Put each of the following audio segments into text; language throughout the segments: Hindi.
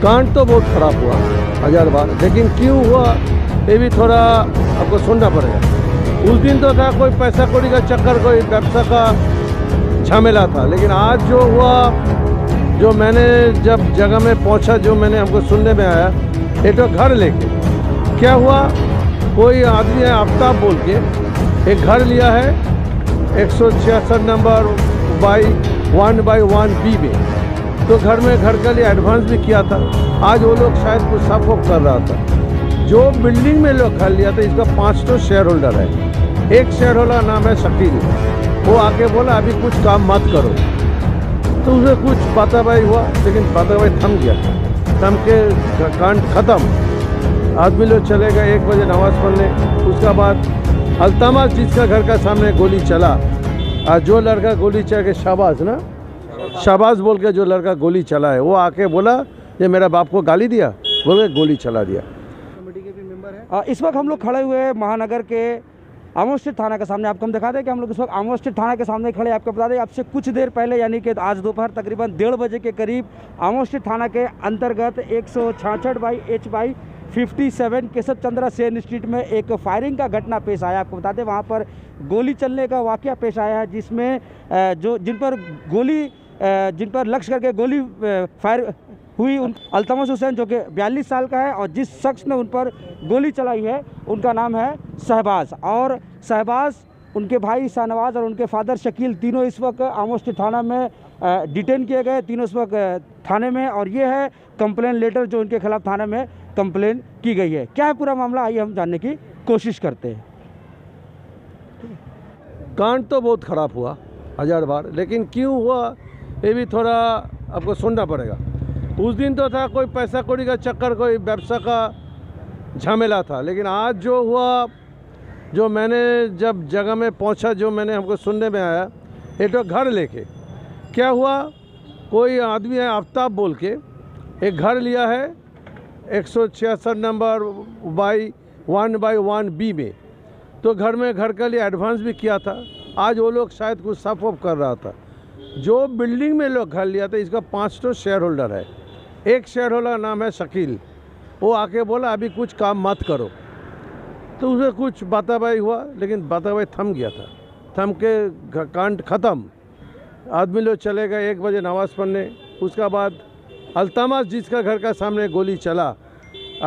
कांड तो बहुत खराब हुआ 1000 बार, लेकिन क्यों हुआ ये भी थोड़ा आपको सुनना पड़ेगा। उस दिन तो था कोई पैसा कौड़ी का चक्कर, कोई व्यवसाय का झमेला था, लेकिन आज जो हुआ, जो मैंने जब जगह में पहुंचा, जो मैंने हमको सुनने में आया, ये तो घर लेके क्या हुआ, कोई आदमी है आफ्ताब बोल के एक घर लिया है 166 नंबर बाई 1/1B में। तो घर के लिए एडवांस भी किया था। आज वो लोग शायद कुछ सपोर्ट कर रहा था। जो बिल्डिंग में लोग घर लिया था, इसका 5 तो शेयर होल्डर है। एक शेयर होल्डर नाम है शकील, वो आके बोला अभी कुछ काम मत करो, तो उसे कुछ बाताबाई हुआ, लेकिन बाताबाई थम गया। थम के कांड ख़त्म। आदमी लोग चले गए 1 बजे नमाज़ पढ़ने। उसका बाद अल्तमस जिसका घर का सामने गोली चला, जो लड़का गोली चला के शाबाश बोल के जो लड़का गोली चला है, वो आके बोला ये मेरा बाप को गाली दिया, बोल के गोली चला दिया। कमेटी के भी मेंबर है। इस वक्त हम लोग खड़े हुए महानगर के आमोद स्ट्रीट थाना के सामने। आपको हम दिखा दें कि हम लोग इस वक्त आमोद स्ट्रीट थाना के सामने खड़े। आपको बता दें आपसे कुछ देर पहले, यानी कि आज दोपहर तकरीबन 1:30 बजे के करीब आमोद स्ट्रीट थाना के अंतर्गत 166/H/57 केशव चंद्रा सेन स्ट्रीट में एक फायरिंग का घटना पेश आया। आपको बता दें वहाँ पर गोली चलने का वाकया पेश आया है, जिसमें जिन पर लक्ष्य करके गोली फायर हुई। अल्तमस हुसैन जो कि 42 साल का है, और जिस शख्स ने उन पर गोली चलाई है उनका नाम है शहबाज, और शहबाज, उनके भाई शाहनवाज और उनके फादर शकील, तीनों इस वक्त आमोद स्ट्रीट थाना में डिटेन किए गए। तीनों इस वक्त थाने में, और ये है कंप्लेन लेटर जो उनके खिलाफ थाने में कंप्लेन की गई है। क्या है पूरा मामला, आइए हम जानने की कोशिश करते हैं। कांड तो बहुत खराब हुआ 1000 बार, लेकिन क्यों हुआ ये भी थोड़ा आपको सुनना पड़ेगा। उस दिन तो था कोई पैसा कौड़ी का चक्कर, कोई व्यवसाय का झमेला था, लेकिन आज जो हुआ, जो मैंने जब जगह में पहुंचा, जो मैंने हमको सुनने में आया, ये तो घर लेके क्या हुआ, कोई आदमी है आफ्ताब बोल के एक घर लिया है 166 नंबर बाई 1/1B में। तो घर के लिए एडवांस भी किया था। आज वो लोग शायद कुछ सपोर्ट कर रहा था। जो बिल्डिंग में लोग घर लिया था, इसका 5 तो शेयर होल्डर है। एक शेयर होल्डर नाम है शकील, वो आके बोला अभी कुछ काम मत करो, तो उसे कुछ बाताबाई हुआ, लेकिन बाताबाई थम गया था। थम के कांड ख़त्म। आदमी लोग चले गए 1 बजे नमाज़ पढ़ने। उसका बाद अल्तमस जिसका घर का सामने गोली चला,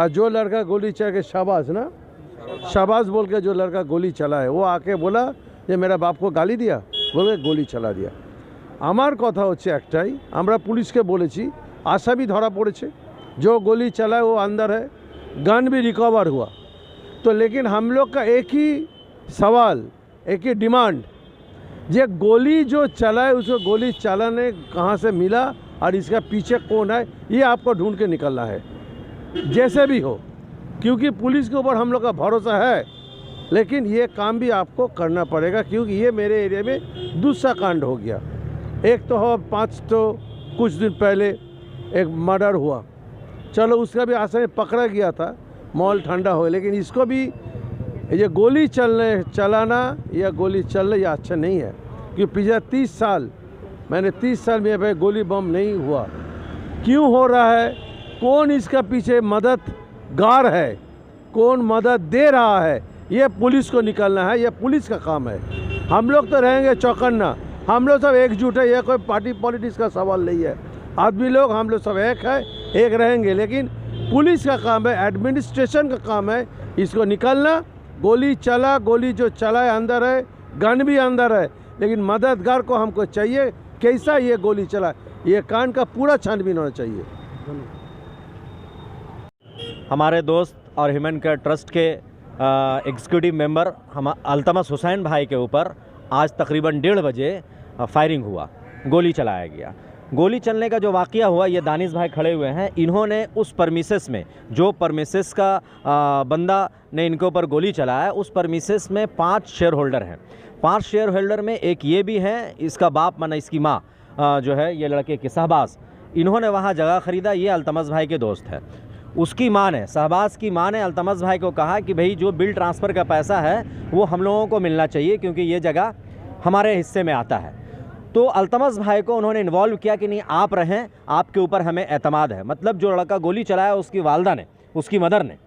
जो लड़का गोली चला के शाबाश बोल के जो लड़का गोली चला है, वो आके बोला ये मेरा बाप को गाली दिया, बोल के गोली चला दिया। আমার কথা হচ্ছে একটাই, আমরা পুলিশকে বলেছি, আসামি ধরা পড়েছে, जो गोली चला वो अंदर है, गन भी रिकवर हुआ। तो लेकिन हम लोग का एक ही सवाल, एक ही डिमांड, ये गोली जो चला है उसको गोली चलाने कहाँ से मिला और इसका पीछे कौन है, ये आपको ढूंढ के निकलना है, जैसे भी हो, क्योंकि पुलिस के ऊपर हम लोग का भरोसा है, लेकिन ये काम भी आपको करना पड़ेगा, क्योंकि ये मेरे एरिया में दूसरा कांड हो गया। एक तो हो 5 तो कुछ दिन पहले एक मर्डर हुआ, चलो उसका भी आसानी पकड़ा गया था, माहौल ठंडा हो, लेकिन इसको भी ये गोली चलाना या गोली चलना ये अच्छा नहीं है, क्योंकि पिछले 30 साल मैंने 30 साल में भाई गोली बम नहीं हुआ। क्यों हो रहा है, कौन इसका पीछे मददगार है, कौन मदद दे रहा है, ये पुलिस को निकालना है, ये पुलिस का काम है। हम लोग तो रहेंगे चौकन्ना, हम लोग सब एकजुट है, ये कोई पार्टी पॉलिटिक्स का सवाल नहीं है। आदमी लोग हम लोग सब एक है, एक रहेंगे, लेकिन पुलिस का काम है, एडमिनिस्ट्रेशन का काम है इसको निकालना। गोली चला, गोली जो चला है अंदर है, गन भी अंदर है, लेकिन मददगार को हमको चाहिए, कैसा ये गोली चला, ये कांड का पूरा छानबीन होना चाहिए। हमारे दोस्त और ह्यूमन केयर ट्रस्ट के एग्जीक्यूटिव मेंबर हम अल्तमस हुसैन भाई के ऊपर आज तकरीबन 1:30 बजे फायरिंग हुआ, गोली चलाया गया। गोली चलने का जो वाक़या हुआ, ये दानिश भाई खड़े हुए हैं, इन्होंने उस परमिसेस में, जो परमिसेस का बंदा ने इनके ऊपर गोली चलाया, उस परमिसेस में 5 शेयर होल्डर हैं। 5 शेयर होल्डर में एक ये भी है, इसका बाप माना इसकी माँ जो है, ये लड़के की शहबाज, इन्होंने वहाँ जगह ख़रीदा, ये अल्तमस भाई के दोस्त है। उसकी माँ ने, शहबाज की माँ ने अल्तमस भाई को कहा कि भाई जो बिल ट्रांसफ़र का पैसा है वो हम लोगों को मिलना चाहिए, क्योंकि ये जगह हमारे हिस्से में आता है। तो अल्तमस भाई को उन्होंने इन्वॉल्व किया कि नहीं आप रहें, आपके ऊपर हमें एतमाद है। मतलब जो लड़का गोली चलाया उसकी वालदा ने, उसकी मदर ने।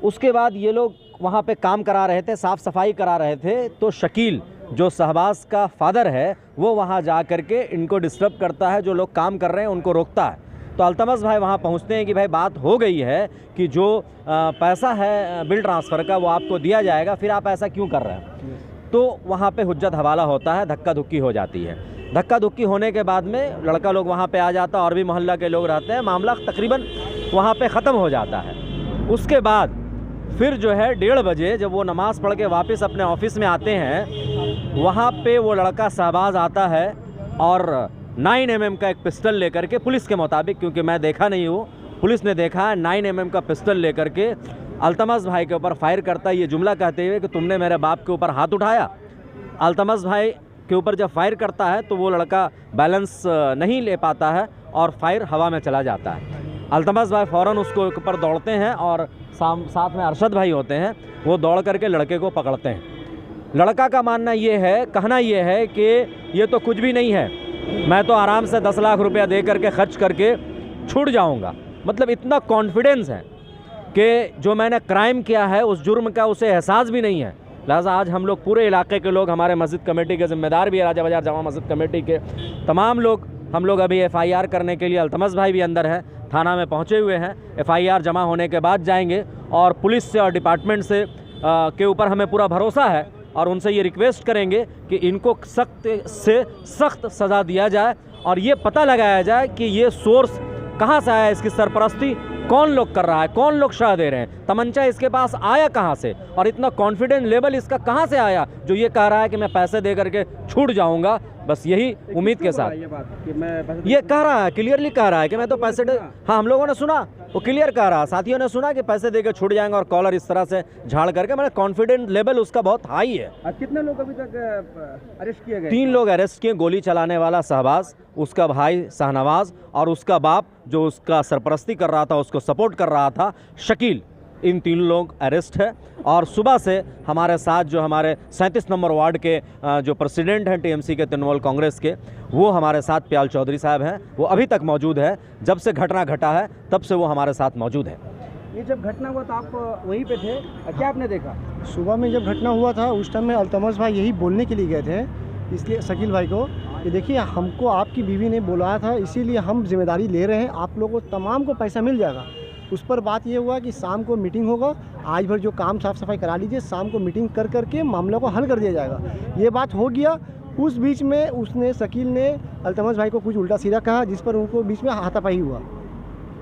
उसके बाद ये लोग वहाँ पे काम करा रहे थे, साफ़ सफाई करा रहे थे, तो शकील जो शहबाज का फादर है वो वहाँ जा कर के इनको डिस्टर्ब करता है, जो लोग काम कर रहे हैं उनको रोकता है। तो अल्तमस भाई वहाँ पहुँचते हैं कि भाई बात हो गई है कि जो पैसा है बिल ट्रांसफ़र का वो आपको दिया जाएगा, फिर आप ऐसा क्यों कर रहे हैं। तो वहाँ पे हुज्जत हवाला होता है, धक्का धुक्की हो जाती है। धक्का धुक्की होने के बाद में लड़का लोग वहाँ पे आ जाता है और भी मोहल्ला के लोग रहते हैं, मामला तकरीबन वहाँ पे ख़त्म हो जाता है। उसके बाद फिर जो है 1:30 बजे जब वो नमाज़ पढ़ के वापस अपने ऑफिस में आते हैं, वहाँ पे वो लड़का शहबाज आता है और 9 mm का एक पिस्टल लेकर के, पुलिस के मुताबिक, क्योंकि मैं देखा नहीं हूँ, पुलिस ने देखा है, 9 mm का पिस्टल लेकर के अल्तमस भाई के ऊपर फायर करता है, ये जुमला कहते हुए कि तुमने मेरे बाप के ऊपर हाथ उठाया। अल्तमस भाई के ऊपर जब फायर करता है तो वो लड़का बैलेंस नहीं ले पाता है और फायर हवा में चला जाता है। अल्तमस भाई फ़ौरन उसको ऊपर दौड़ते हैं और साथ में अरशद भाई होते हैं, वो दौड़ करके लड़के को पकड़ते हैं। लड़का का मानना ये है, कहना ये है कि ये तो कुछ भी नहीं है, मैं तो आराम से 10 लाख रुपया दे करके खर्च करके छूट जाऊंगा। मतलब इतना कॉन्फिडेंस है कि जो मैंने क्राइम किया है उस जुर्म का उसे एहसास भी नहीं है। लिहाजा आज हम लोग पूरे इलाके के लोग, हमारे मस्जिद कमेटी के ज़िम्मेदार भी है, राजा बाजार जामा मस्जिद कमेटी के तमाम लोग, हम लोग अभी FIR करने के लिए, अल्तमस भाई भी अंदर है, थाना में पहुंचे हुए हैं। FIR जमा होने के बाद जाएंगे और पुलिस से और डिपार्टमेंट से के ऊपर हमें पूरा भरोसा है और उनसे ये रिक्वेस्ट करेंगे कि इनको सख्त से सख्त सज़ा दिया जाए और ये पता लगाया जाए कि ये सोर्स कहाँ से आया, इसकी सरपरस्ती कौन लोग कर रहा है, कौन लोग शाह दे रहे हैं, तमंचा इसके पास आया कहाँ से और इतना कॉन्फिडेंट लेवल इसका कहाँ से आया जो ये कह रहा है कि मैं पैसे दे करके छूट जाऊंगा। बस यही उम्मीद के साथ ये कह रहा है, क्लियरली कह रहा है कि मैं तो पैसे हाँ, हम लोगों ने सुना, वो क्लियर कह रहा है, साथियों ने सुना कि पैसे देकर छूट जाएंगे और कॉलर इस तरह से झाड़ करके, मैंने कॉन्फिडेंट लेवल उसका बहुत हाई है। कितने लोग अभी तक अरेस्ट किए गए? 3 लोग अरेस्ट किए, गोली चलाने वाला शहबाज, उसका भाई शाहनवाज और उसका बाप जो उसका सरपरस्ती कर रहा था, उसको सपोर्ट कर रहा था, शकील। इन 3 लोग अरेस्ट है और सुबह से हमारे साथ जो हमारे 37 नंबर वार्ड के जो प्रेसिडेंट हैं TMC के, तृणमूल कांग्रेस के, वो हमारे साथ प्याल चौधरी साहब हैं, वो अभी तक मौजूद है। जब से घटना घटा है तब से वो हमारे साथ मौजूद है। ये जब घटना हुआ तो आप वहीं पे थे, क्या आपने देखा? सुबह में जब घटना हुआ था उस टाइम में अल्तमस भाई यही बोलने के लिए गए थे, इसलिए शकील भाई को कि देखिए हमको आपकी बीवी ने बुलाया था, इसीलिए हम जिम्मेदारी ले रहे हैं, आप लोगों को तमाम को पैसा मिल जाएगा। उस पर बात ये हुआ कि शाम को मीटिंग होगा, आज भर जो काम साफ़ सफाई करा लीजिए, शाम को मीटिंग कर करके मामला को हल कर दिया जाएगा। ये बात हो गया। उस बीच में उसने, शकील ने अल्तमस भाई को कुछ उल्टा सीधा कहा, जिस पर उनको बीच में हाथापाई हुआ।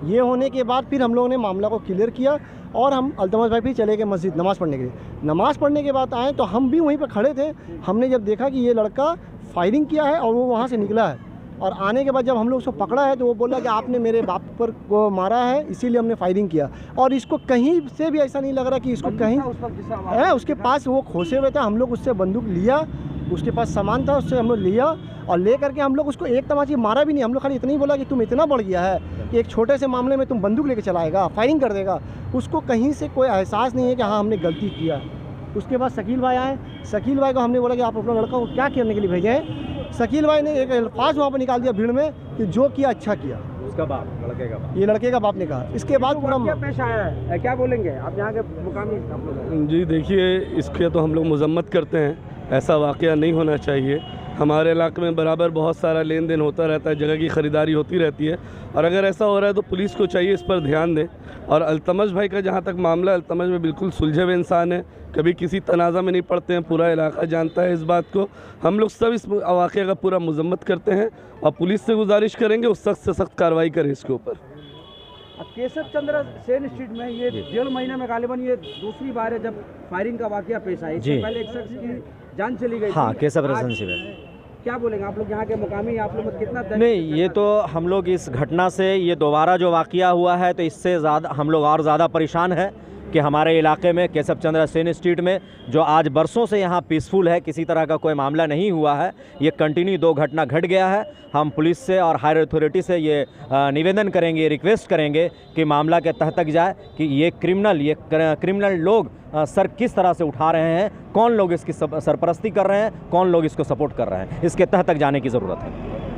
ये होने के बाद फिर हम लोगों ने मामला को क्लियर किया और हम अल्तमस भाई फिर चले गए मस्जिद नमाज़ पढ़ने के लिए। नमाज़ पढ़ने के बाद आए तो हम भी वहीं पर खड़े थे। हमने जब देखा कि ये लड़का फायरिंग किया है और वो वहाँ से निकला है, और आने के बाद जब हम लोग उसको पकड़ा है तो वो बोला कि आपने मेरे बाप पर को मारा है, इसीलिए हमने फायरिंग किया। और इसको कहीं से भी ऐसा नहीं लग रहा कि इसको कहीं है, उसके पास वो खोसे हुए था, हम लोग उससे बंदूक लिया, उसके पास सामान था, उससे हम लोग लिया और ले करके हम लोग उसको एक तमाची मारा भी नहीं। हम लोग खाली इतना ही बोला कि तुम इतना बढ़ गया है कि एक छोटे से मामले में तुम बंदूक लेके चलाएगा, फायरिंग कर देगा। उसको कहीं से कोई एहसास नहीं है कि हाँ हमने गलती किया। उसके बाद शकील भाई आए, शकील भाई को हमने बोला कि आप अपना लड़का को क्या करने के लिए भेजे हैं। शकील भाई ने एक अल्फाज वहाँ पर निकाल दिया भीड़ में कि जो किया अच्छा किया। उसका बाप, लड़के का बाप, ये लड़के का बाप ने कहा। इसके बाद पूरा क्या पेश आया है, क्या बोलेंगे आप यहाँ के मुकामी आप लोग? जी देखिए, इसके तो हम लोग मजम्मत करते हैं, ऐसा वाक़या नहीं होना चाहिए। हमारे इलाके में बराबर बहुत सारा लेन देन होता रहता है, जगह की ख़रीदारी होती रहती है, और अगर ऐसा हो रहा है तो पुलिस को चाहिए इस पर ध्यान दें। और अल्तमस भाई का जहाँ तक मामला, अल्तमस में बिल्कुल सुलझे हुए इंसान है, कभी किसी तनाज़ा में नहीं पड़ते हैं, पूरा इलाका जानता है इस बात को। हम लोग सब इस वाक़े का पूरा मजम्मत करते हैं और पुलिस से गुजारिश करेंगे उस सख्त से सख्त कार्रवाई करें इसके ऊपर। केशव चंद्र सेन स्ट्रीट में ये 1.5 महीने में गालिबन ये दूसरी बार है जब फायरिंग का वाकया पेश आया। इससे पहले एक शख्स की जान चली गई। हाँ, थी। केशव रसन शिव। क्या बोलेंगे आप लोग यहाँ के मुकामी, आप लोग कितना नहीं, ये तो हम लोग इस घटना से, ये दोबारा जो वाकया हुआ है तो इससे ज़्यादा हम लोग और ज़्यादा परेशान है, कि हमारे इलाके में केशव चंद्र सेन स्ट्रीट में जो आज बरसों से यहाँ पीसफुल है, किसी तरह का कोई मामला नहीं हुआ है, ये कंटिन्यू 2 घटना घट गया है। हम पुलिस से और हायर अथॉरिटी से ये निवेदन करेंगे, रिक्वेस्ट करेंगे कि मामला के तह तक जाए कि ये क्रिमिनल लोग सर किस तरह से उठा रहे हैं, कौन लोग इसकी सरपरस्ती कर रहे हैं, कौन लोग इसको सपोर्ट कर रहे हैं, इसके तह तक जाने की ज़रूरत है।